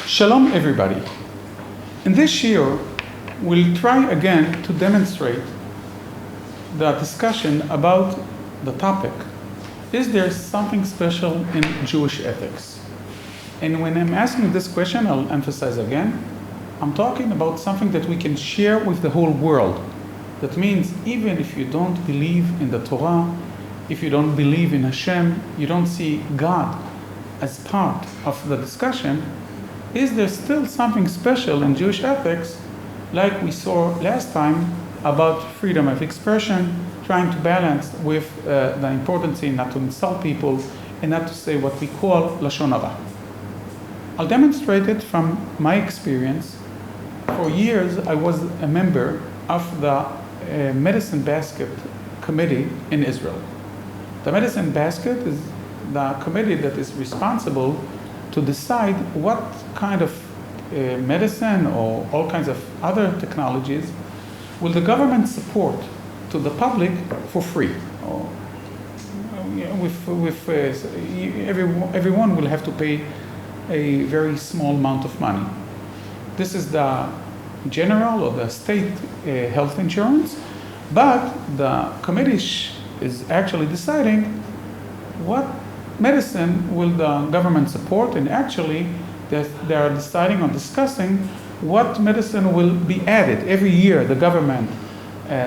Shalom everybody. In this year, we'll try again to demonstrate the discussion about the topic, is there something special in Jewish ethics? And when I'm asking this question, I'll emphasize again, I'm talking about something that we can share with the whole world. That means even if you don't believe in the Torah, if you don't believe in Hashem, you don't see God as part of the discussion, is there still something special in Jewish ethics, like we saw last time about freedom of expression, trying to balance with the importance in not to insult people and not to say what we call Lashon Hara. I'll demonstrate it from my experience. For years, I was a member of the Medicine Basket Committee in Israel. The Medicine Basket is the committee that is responsible to decide what kind of medicine or all kinds of other technologies will the government support to the public for free. Or, everyone will have to pay a very small amount of money. This is the general or the state health insurance, but the committee is actually deciding what medicine will the government support, and actually they are deciding or discussing what medicine will be added. Every year the government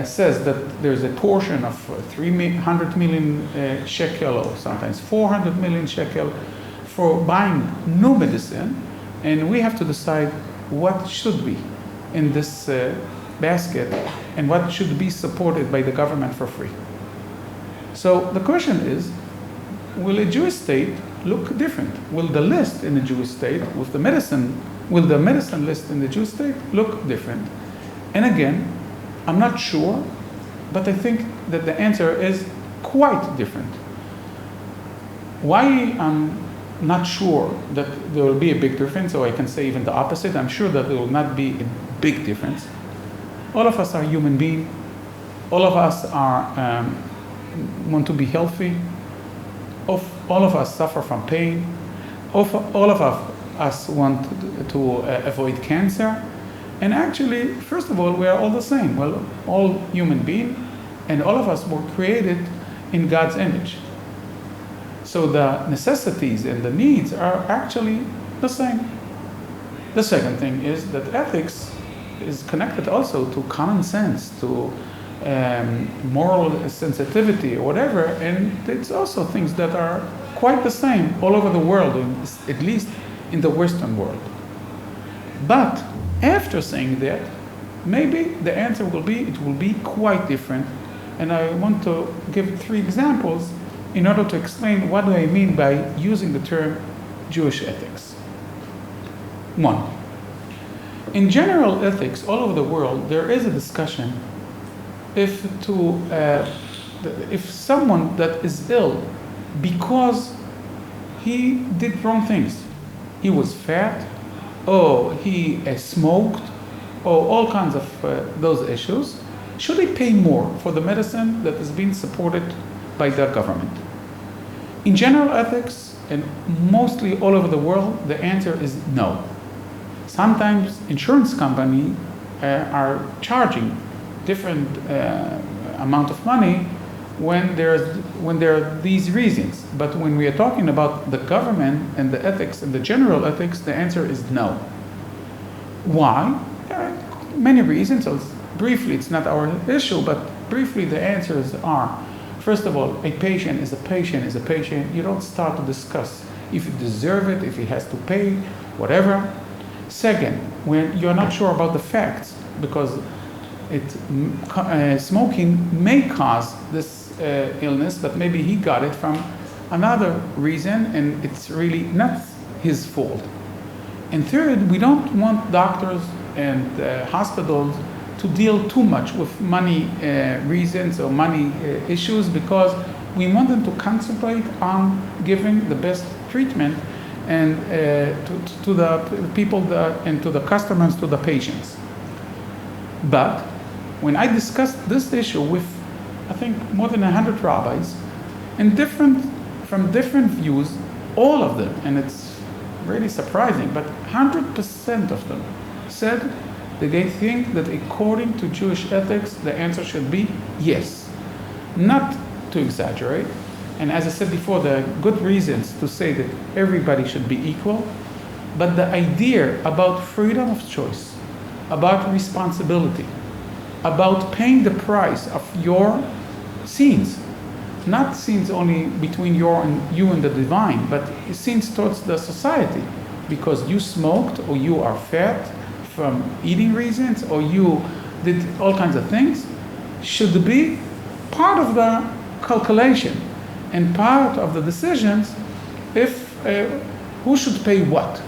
says that there's a portion of 300 million shekel or sometimes 400 million shekel for buying new medicine, and we have to decide what should be in this basket and what should be supported by the government for free. So the question is, will a Jewish state look different? Will the list in the Jewish state with the medicine, will the medicine list in the Jewish state look different? And again, I'm not sure, but I think that the answer is quite different. Why I'm not sure that there will be a big difference, or I can say even the opposite, I'm sure that there will not be a big difference. All of us are human beings. All of us are want to be healthy. All of us suffer from pain. All of us want to avoid cancer. And actually, first of all, we are all the same. Well, all human beings, and all of us were created in God's image. So the necessities and the needs are actually the same. The second thing is that ethics is connected also to common sense, to moral sensitivity or whatever, and it's also things that are quite the same all over the world, at least in the Western world. But after saying that, maybe the answer will be, it will be quite different, and I want to give 3 examples in order to explain what do I mean by using the term Jewish ethics. 1. In general ethics all over the world, there is a discussion if someone that is ill because he did wrong things, he was fat, or he smoked, or all kinds of those issues, should he pay more for the medicine that is being supported by the government? In general ethics, and mostly all over the world, the answer is no. Sometimes insurance companies are charging different amount of money when there are these reasons. But when we are talking about the government and the ethics and the general ethics, the answer is no. Why? There are many reasons. So briefly, it's not our issue, but briefly the answers are, first of all, a patient is a patient is a patient. You don't start to discuss if you deserve it, if he has to pay, whatever. Second, when you're not sure about the facts, because smoking may cause this illness, but maybe he got it from another reason, and it's really not his fault. And third, we don't want doctors and hospitals to deal too much with money reasons or money issues, because we want them to concentrate on giving the best treatment and to the people and to the customers, to the patients. But when I discussed this issue with, I think, more than 100 rabbis, and from different views, all of them, and it's really surprising, but 100% of them said that they think that according to Jewish ethics, the answer should be yes. Not to exaggerate. And as I said before, there are good reasons to say that everybody should be equal. But the idea about freedom of choice, about responsibility, about paying the price of your sins, not sins only between you and the divine, but sins towards the society, because you smoked or you are fat from eating reasons or you did all kinds of things, should be part of the calculation and part of the decisions if who should pay what.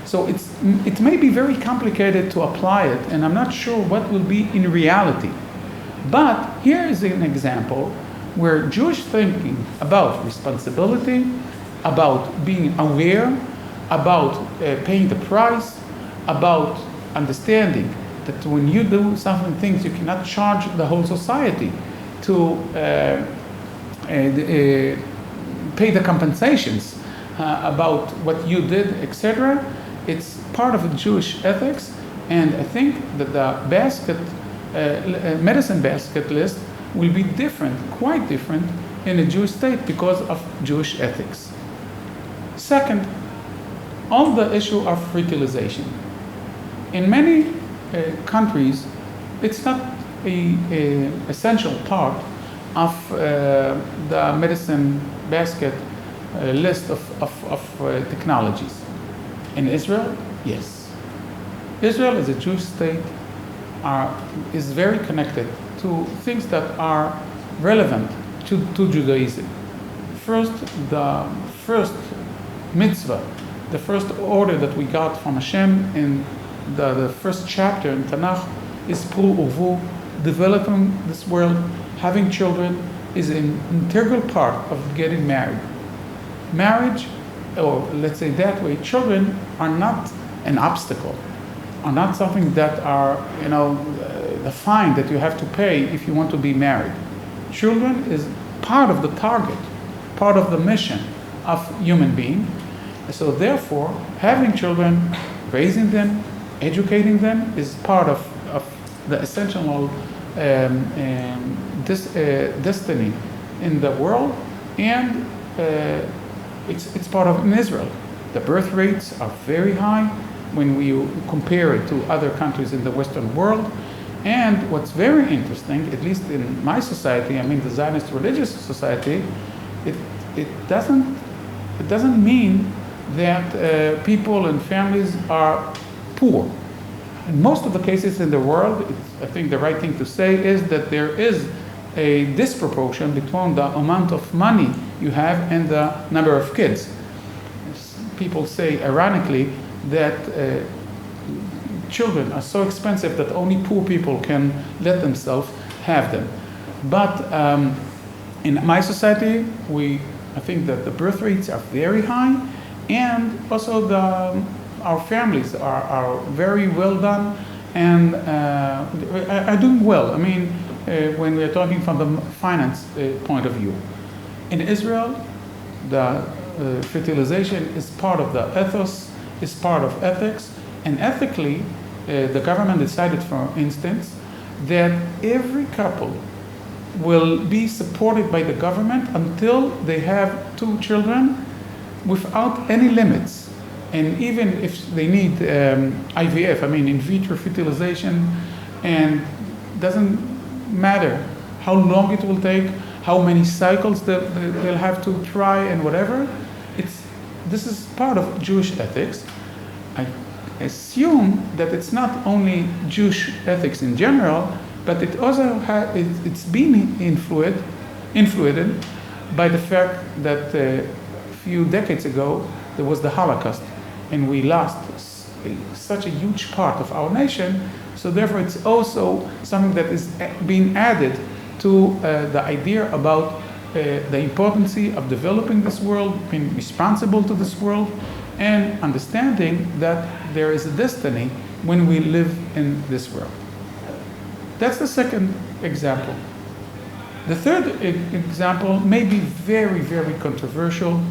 So it may be very complicated to apply it, and I'm not sure what will be in reality. But here is an example where Jewish thinking about responsibility, about being aware, about paying the price, about understanding that when you do something things, you cannot charge the whole society to pay the compensations about what you did, etc. It's part of the Jewish ethics, and I think that the medicine basket list will be different, quite different, in a Jewish state because of Jewish ethics. Second, on the issue of fertilization. In many countries, it's not an essential part of the medicine basket list of technologies. In Israel, yes. Israel as a Jewish state is very connected to things that are relevant to Judaism. First, the first mitzvah, the first order that we got from Hashem in the first chapter in Tanakh is Pru Uvu, developing this world, having children is an integral part of getting married. Marriage, or let's say that way, children are not an obstacle, are not something that are, the fine that you have to pay if you want to be married. Children is part of the target, part of the mission of human being. So therefore, having children, raising them, educating them is part of the essential destiny in the world, and it's part of in Israel. The birth rates are very high when we compare it to other countries in the Western world. And what's very interesting, at least in my society, the Zionist religious society, it doesn't mean that people and families are poor. In most of the cases in the world, I think the right thing to say is that there is a disproportion between the amount of money you have and the number of kids. People say, ironically, that children are so expensive that only poor people can let themselves have them. But in my society, I think that the birth rates are very high, and also our families are very well done and are doing well. When we are talking from the finance point of view. In Israel, the fertilization is part of the ethos, is part of ethics, and ethically, the government decided, for instance, that every couple will be supported by the government until they have 2 children without any limits. And even if they need IVF, in vitro fertilization, and doesn't matter how long it will take, how many cycles they'll have to try and whatever, this is part of Jewish ethics. I assume that it's not only Jewish ethics in general, but it also it's been influenced by the fact that a few decades ago there was the Holocaust, and we lost such a huge part of our nation. So therefore, it's also something that is being added to the idea about the importance of developing this world, being responsible to this world, and understanding that there is a destiny when we live in this world. That's the second example. The third example may be very, very controversial,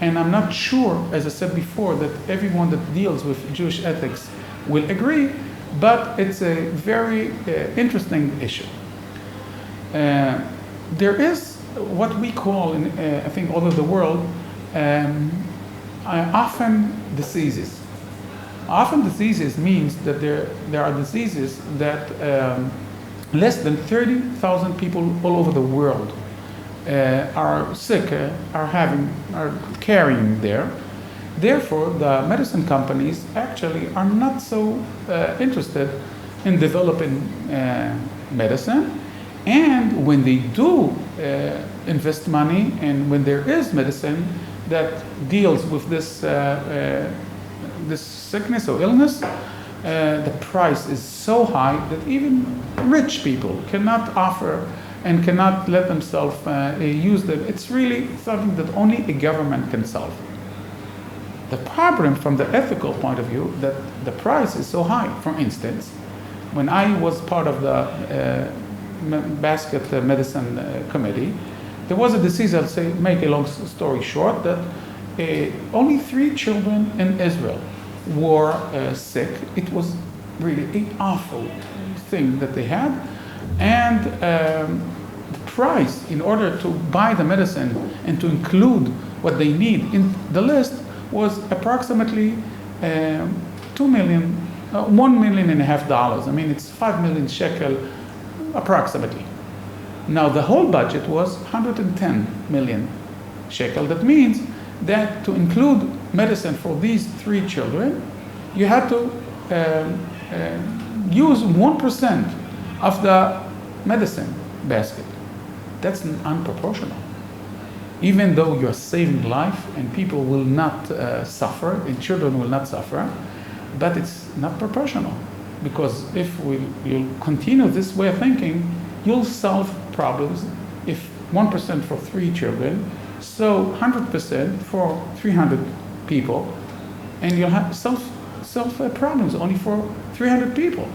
and I'm not sure, as I said before, that everyone that deals with Jewish ethics will agree, but it's a very interesting issue. There is what we call, I think, all over the world, often diseases. Often diseases means that there are diseases that less than 30,000 people all over the world are sick, are carrying there. Therefore, the medicine companies actually are not so interested in developing medicine. And when they do invest money, and when there is medicine that deals with this sickness or illness, the price is so high that even rich people cannot offer and cannot let themselves use them. It's really something that only a government can solve. The problem from the ethical point of view, that the price is so high. For instance, when I was part of the basket medicine committee, there was a disease, I'll say, make a long story short, that only 3 children in Israel were sick. It was really an awful thing that they had. And the price, in order to buy the medicine and to include what they need in the list, was approximately $1.5 million. I mean, it's 5 million shekel approximately. Now, the whole budget was 110 million shekel. That means that to include medicine for these 3 children, you had to use 1% of the medicine basket. That's unproportional. Even though you're saving life and people will not suffer, and children will not suffer, but it's not proportional. Because if you'll continue this way of thinking, you'll solve problems if 1% for 3 children, so 100% for 300 people, and you'll have solve problems only for 300 people,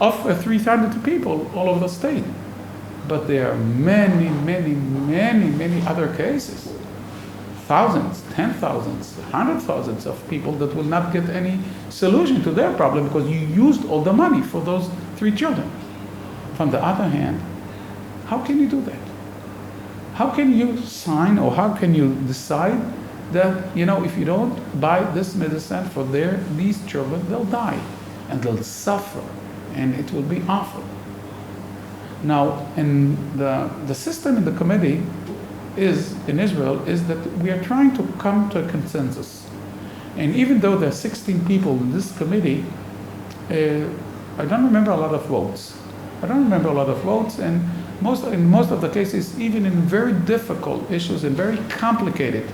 of 300 people all over the state. But there are many other cases. Thousands, 10,000s, 100,000s of people that will not get any solution to their problem because you used all the money for those 3 children. From the other hand, how can you do that? How can you sign, or how can you decide that, if you don't buy this medicine for these children, they'll die and they'll suffer and it will be awful. Now, in the system in the committee in Israel is that we are trying to come to a consensus. And even though there are 16 people in this committee, I don't remember a lot of votes. And in most of the cases, even in very difficult issues and very complicated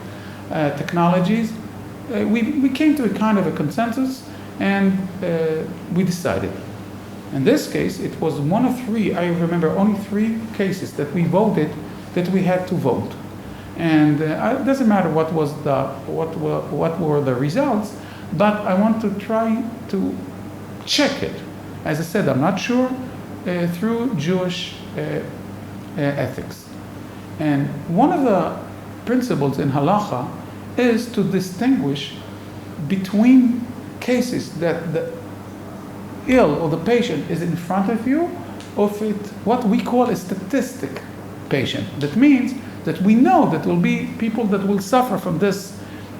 technologies, we came to a kind of a consensus, and we decided. In this case, it was one of 3. I remember only 3 cases that we voted that we had to vote, and it doesn't matter what were the results, but I want to try to check it. As I said, I'm not sure through Jewish ethics. And one of the principles in halacha is to distinguish between cases that the ill or the patient is in front of you, or what we call a statistic patient. That means that we know that there will be people that will suffer from this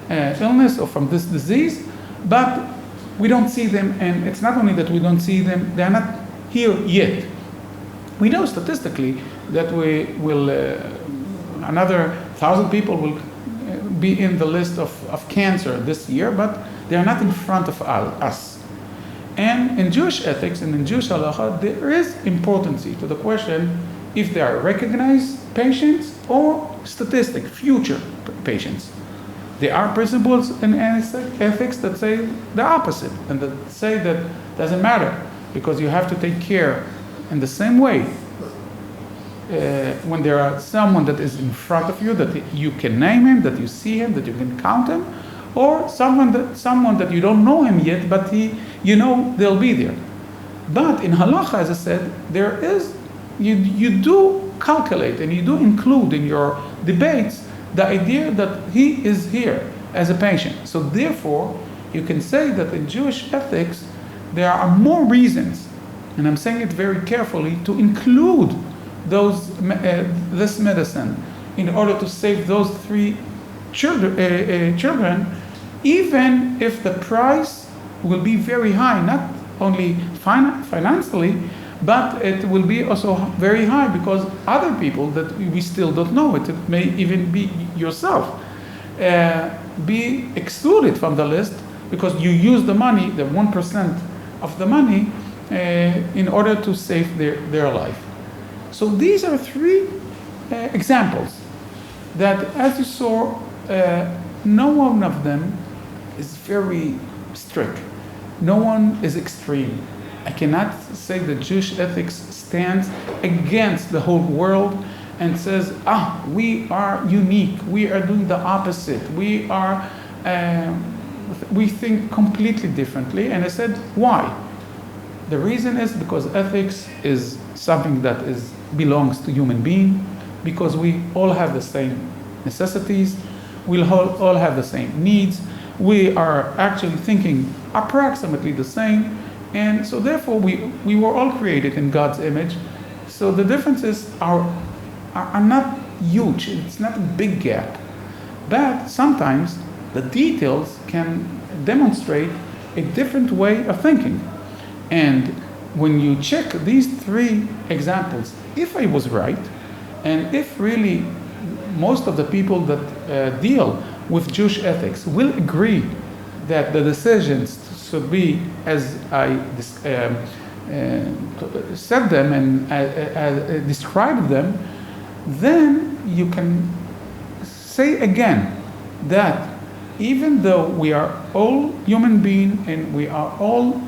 illness or from this disease, but we don't see them, and it's not only that we don't see them, they are not here yet. We know statistically that we will, another 1,000 people will be in the list of cancer this year, but they are not in front of us. And in Jewish ethics and in Jewish halacha, there is importance to the question if they are recognized patients or statistic, future patients. There are principles in ethics that say the opposite, and that say that doesn't matter, because you have to take care in the same way when there are someone that is in front of you, that you can name him, that you see him, that you can count him, or someone that you don't know him yet, but they'll be there. But in halacha, as I said, there is, you do calculate and you do include in your debates the idea that he is here. as a patient. So therefore, you can say that in Jewish ethics, there are more reasons, and I'm saying it very carefully, to include this medicine in order to save those 3 children, even if the price will be very high, not only financially, but it will be also very high because other people that we still don't know it may even be yourself, be excluded from the list because you use the money, the 1% of the money, in order to save their life. So these are 3 examples that, as you saw, no one of them is very strict. No one is extreme. I cannot say that Jewish ethics stands against the whole world and says, we are unique, we are doing the opposite, we think completely differently. And I said, why? The reason is because ethics is something that belongs to human being, because we all have the same necessities, we all have the same needs, we are actually thinking approximately the same, and so therefore we were all created in God's image. So the differences are not huge, it's not a big gap, but sometimes the details can demonstrate a different way of thinking. And when you check these 3 examples, if I was right, and if really most of the people that deal with Jewish ethics will agree that the decisions should be as I said them and described them, then you can say again that even though we are all human beings and we are all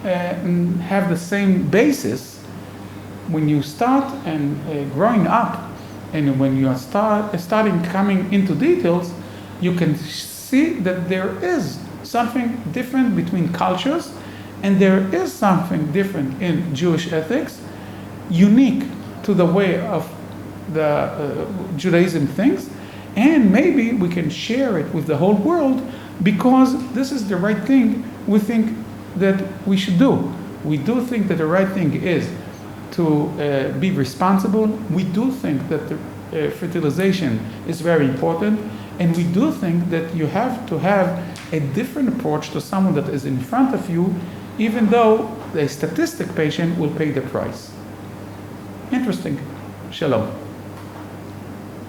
have the same basis, when you start and growing up, and when you are starting coming into details, you can see that there is something different between cultures, and there is something different in Jewish ethics, unique to the way of the Judaism thinks, and maybe we can share it with the whole world because this is the right thing we think that we should do. We do think that the right thing is to be responsible. We do think that the fertilization is very important, and we do think that you have to have a different approach to someone that is in front of you, even though the statistic patient will pay the price. Interesting. Shalom.